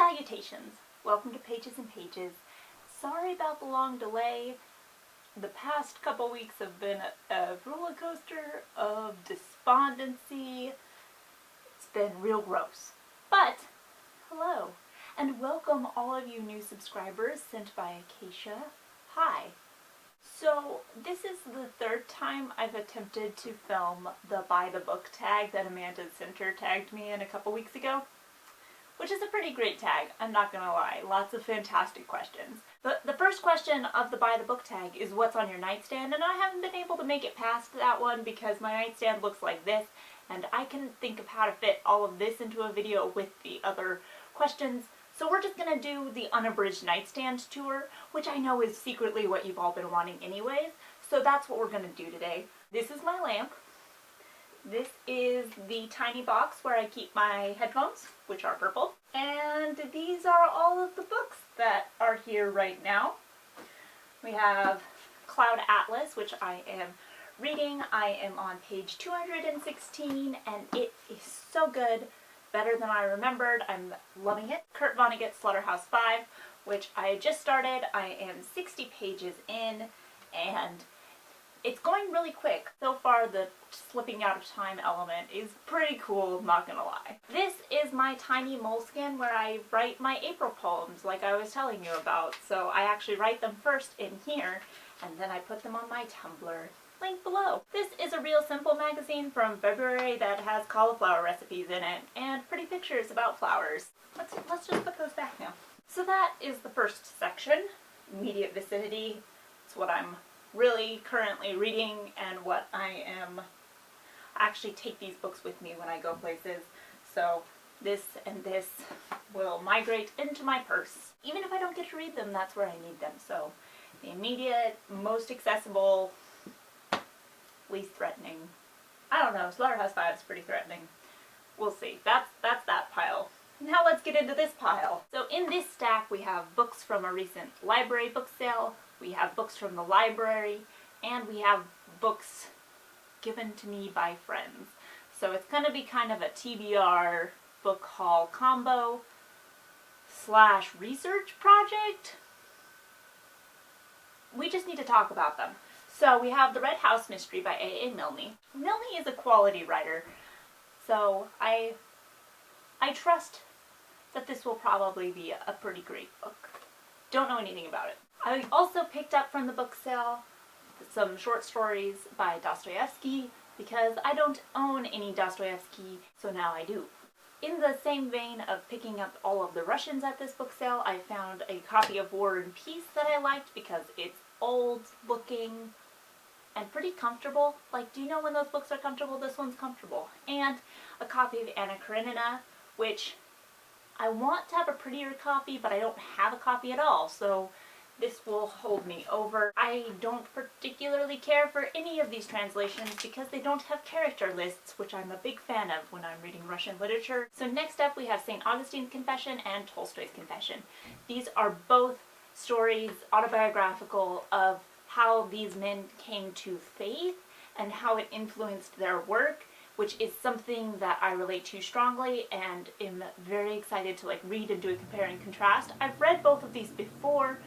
Salutations! Welcome to Pages and Pages. Sorry about the long delay. The past couple weeks have been a roller coaster of despondency. It's been real gross. But, hello, and welcome all of you new subscribers sent by Acacia. Hi. So, this is the third time I've attempted to film the By the Book tag that Amanda Center tagged me in a couple weeks ago. Which is a pretty great tag, I'm not gonna lie. Lots of fantastic questions. The first question of the By the Book tag is what's on your nightstand, and I haven't been able to make it past that one because my nightstand looks like this, and I couldn't think of how to fit all of this into a video with the other questions. So we're just gonna do the Unabridged Nightstand tour, which I know is secretly what you've all been wanting anyways, so that's what we're gonna do today. This is my lamp. This is the tiny box where I keep my headphones, which are purple. And these are all of the books that are here right now. We have Cloud Atlas, which I am reading. I am on page 216, and it is so good. Better than I remembered. I'm loving it. Kurt Vonnegut's SlaughterHouse 5, which I just started. I am 60 pages in, and it's going really quick. So far, the slipping out of time element is pretty cool, not gonna lie. This is my tiny moleskin where I write my April poems like I was telling you about. So I actually write them first in here, and then I put them on my Tumblr. Link below. This is a RealSimple magazine from February that has cauliflower recipes in it, and pretty pictures about flowers. Let's just put those back now. So that is the first section, immediate vicinity. It's what I'm really currently reading and what I actually take these books with me when I go places. So this and this will migrate into my purse. Even if I don't get to read them, that's where I need them. So the immediate, most accessible, least threatening. I don't know, SlaughterHouse 5 is pretty threatening. We'll see. That's that pile. Now let's get into this pile. So in this stack we have books from a recent library book sale, we have books from the library, and we have books given to me by friends. So it's going to be kind of a TBR book haul combo slash research project. We just need to talk about them. So we have The Red House Mystery by A.A. Milne. Milne is a quality writer, so I trust that this will probably be a pretty great book. Don't know anything about it. I also picked up from the book sale some short stories by Dostoevsky because I don't own any Dostoevsky, so now I do. In the same vein of picking up all of the Russians at this book sale, I found a copy of War and Peace that I liked because it's old looking and pretty comfortable. Like, do you know when those books are comfortable? This one's comfortable. And a copy of Anna Karenina, which I want to have a prettier copy, but I don't have a copy at all, so this will hold me over. I don't particularly care for any of these translations because they don't have character lists, which I'm a big fan of when I'm reading Russian literature. So next up we have St. Augustine's Confession and Tolstoy's Confession. These are both stories, autobiographical, of how these men came to faith and how it influenced their work, which is something that I relate to strongly and am very excited to read and do a compare and contrast. I've read both of these before,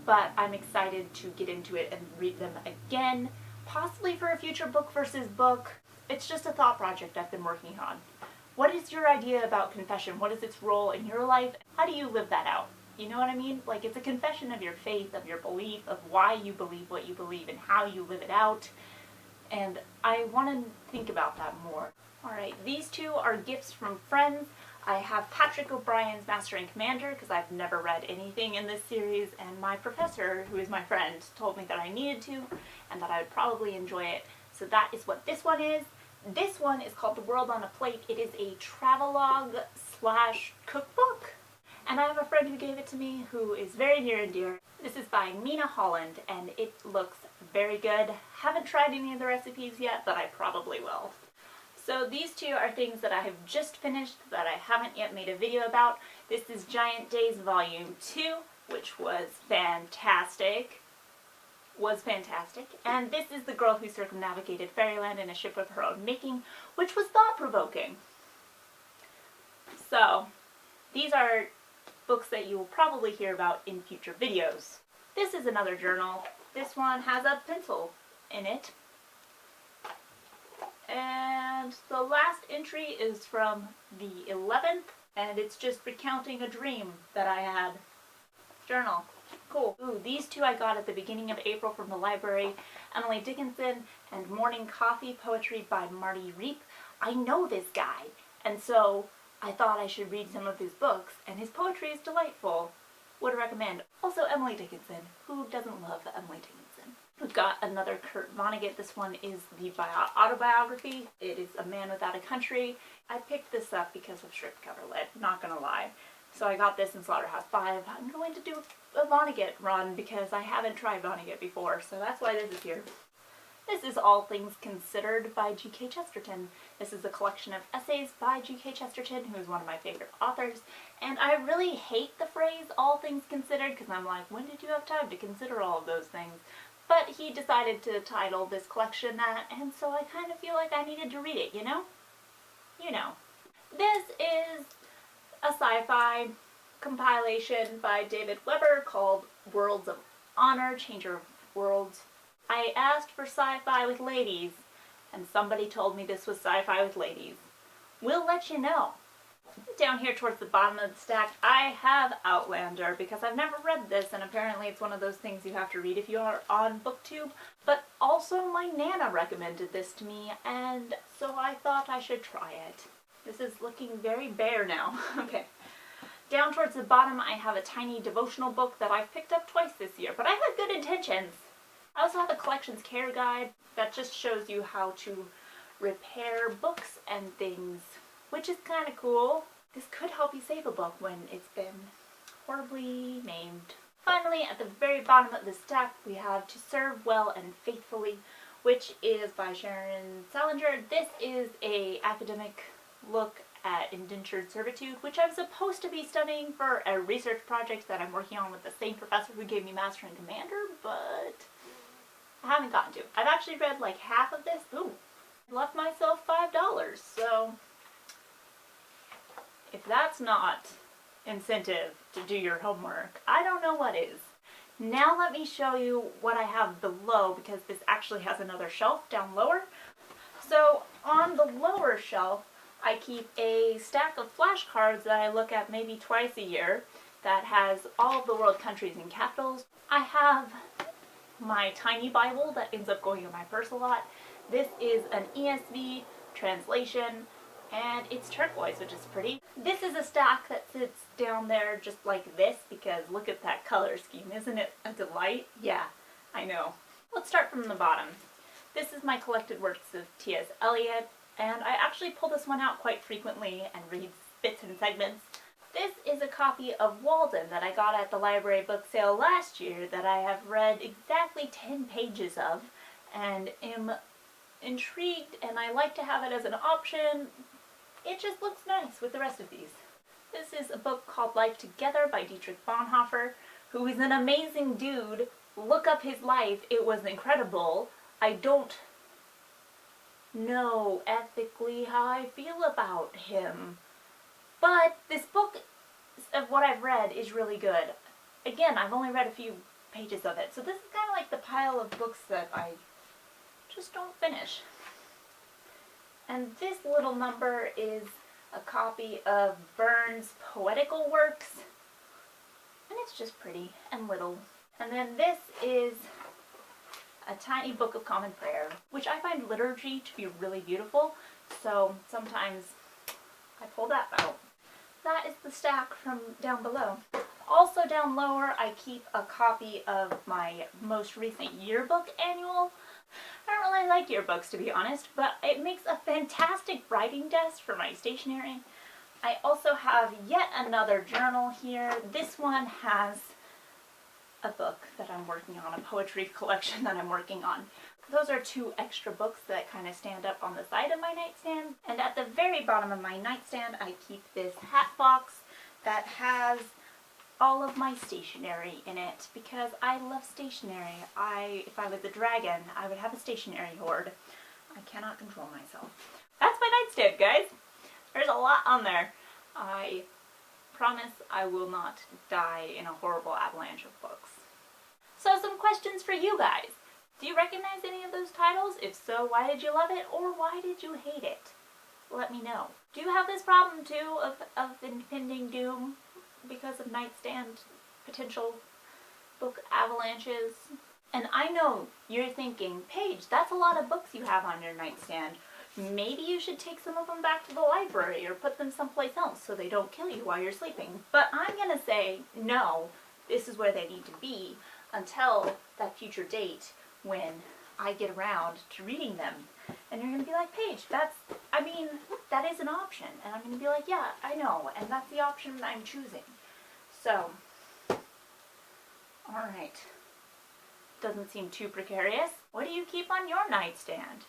but I'm excited to get into it and read them again, possibly for a future book versus book. It's just a thought project I've been working on. What is your idea about confession? What is its role in your life? How do you live that out? You know what I mean? Like, it's a confession of your faith, of your belief, of why you believe what you believe and how you live it out. And I want to think about that more. Alright, these two are gifts from friends. I have Patrick O'Brien's Master and Commander because I've never read anything in this series, and my professor, who is my friend, told me that I needed to and that I would probably enjoy it. So that is what this one is. This one is called The World on a Plate. It is a travelogue slash cookbook. And I have a friend who gave it to me who is very near and dear. This is by Mina, Holland, and it looks very good. Haven't tried any of the recipes yet, but I probably will. So these two are things that I have just finished that I haven't yet made a video about. This is Giant Days Volume 2, which was fantastic. And this is The Girl Who Circumnavigated Fairyland in a Ship of Her Own Making, which was thought-provoking. So, these are books that you will probably hear about in future videos. This is another journal. This one has a pencil in it. And the last entry is from the 11th, and it's just recounting a dream that I had. Journal. Cool. Ooh, these two I got at the beginning of April from the library. Emily Dickinson and Morning Coffee Poetry by Marty Reep. I know this guy, and so I thought I should read some of his books, and his poetry is delightful. Would recommend. Also Emily Dickinson. Who doesn't love Emily Dickinson? We've got another Kurt Vonnegut. This one is the autobiography. It is A Man Without a Country. I picked this up because of strip cover lit, not gonna lie. So I got this in SlaughterHouse 5. I'm going to do a Vonnegut run because I haven't tried Vonnegut before, so that's why this is here. This is All Things Considered by G.K. Chesterton. This is a collection of essays by G.K. Chesterton, who is one of my favorite authors. And I really hate the phrase all things considered because I'm like, when did you have time to consider all of those things? But he decided to title this collection that, and so I kind of feel like I needed to read it, you know? You know. This is a sci-fi compilation by David Weber called Worlds of Honor, Changer of Worlds. I asked for sci-fi with ladies, and somebody told me this was sci-fi with ladies. We'll let you know. Down here towards the bottom of the stack, I have Outlander because I've never read this, and apparently it's one of those things you have to read if you are on BookTube. But also my Nana recommended this to me, and so I thought I should try it. This is looking very bare now. Okay. Down towards the bottom, I have a tiny devotional book that I've picked up twice this year, but I had good intentions. I also have a collections care guide that just shows you how to repair books and things, which is kind of cool. This could help you save a book when it's been horribly named. Finally, at the very bottom of the stack, we have To Serve Well and Faithfully, which is by Sharon Salinger. This is an academic look at indentured servitude, which I'm supposed to be studying for a research project that I'm working on with the same professor who gave me Master and Commander, but I haven't gotten to. I've actually read like half of this. Ooh, left myself $5, so if that's not incentive to do your homework, I don't know what is. Now let me show you what I have below, because this actually has another shelf down lower. So on the lower shelf, I keep a stack of flashcards that I look at maybe twice a year that has all of the world countries and capitals. I have my tiny Bible that ends up going in my purse a lot. This is an ESV translation, and it's turquoise, which is pretty. This is a stack that sits down there just like this, because look at that color scheme. Isn't it a delight? Yeah, I know. Let's start from the bottom. This is my collected works of T.S. Eliot, and I actually pull this one out quite frequently and read bits and segments. This is a copy of Walden that I got at the library book sale last year that I have read exactly 10 pages of and am intrigued, and I like to have it as an option. It just looks nice with the rest of these. This is a book called Life Together by Dietrich Bonhoeffer, who is an amazing dude. Look up his life. It was incredible. I don't know ethically how I feel about him, but this book of what I've read is really good. Again, I've only read a few pages of it, so this is kind of like the pile of books that I just don't finish. And this little number is a copy of Burns' Poetical Works, and it's just pretty and little. And then this is a tiny book of common prayer, which I find liturgy to be really beautiful, so sometimes I pull that out. That is the stack from down below. Also down lower, I keep a copy of my most recent yearbook annual. I don't really like yearbooks, to be honest, but it makes a fantastic writing desk for my stationery. I also have yet another journal here. This one has a book that I'm working on, a poetry collection that I'm working on. Those are two extra books that kind of stand up on the side of my nightstand. And at the very bottom of my nightstand, I keep this hat box that has all of my stationery in it, because I love stationery. If I was a dragon, I would have a stationery hoard. I cannot control myself. That's my nightstand, guys. There's a lot on there. I promise I will not die in a horrible avalanche of books. So some questions for you guys. Do you recognize any of those titles? If so, why did you love it, or why did you hate it? Let me know. Do you have this problem too of impending doom because of Nightstand potential book avalanches? And I know you're thinking, Paige, that's a lot of books you have on your nightstand. Maybe you should take some of them back to the library or put them someplace else so they don't kill you while you're sleeping. But I'm gonna say, no, this is where they need to be until that future date when I get around to reading them. And you're gonna be like, Paige, that is an option. And I'm gonna be like, yeah, I know, and that's the option I'm choosing. So, alright. Doesn't seem too precarious. What do you keep on your nightstand?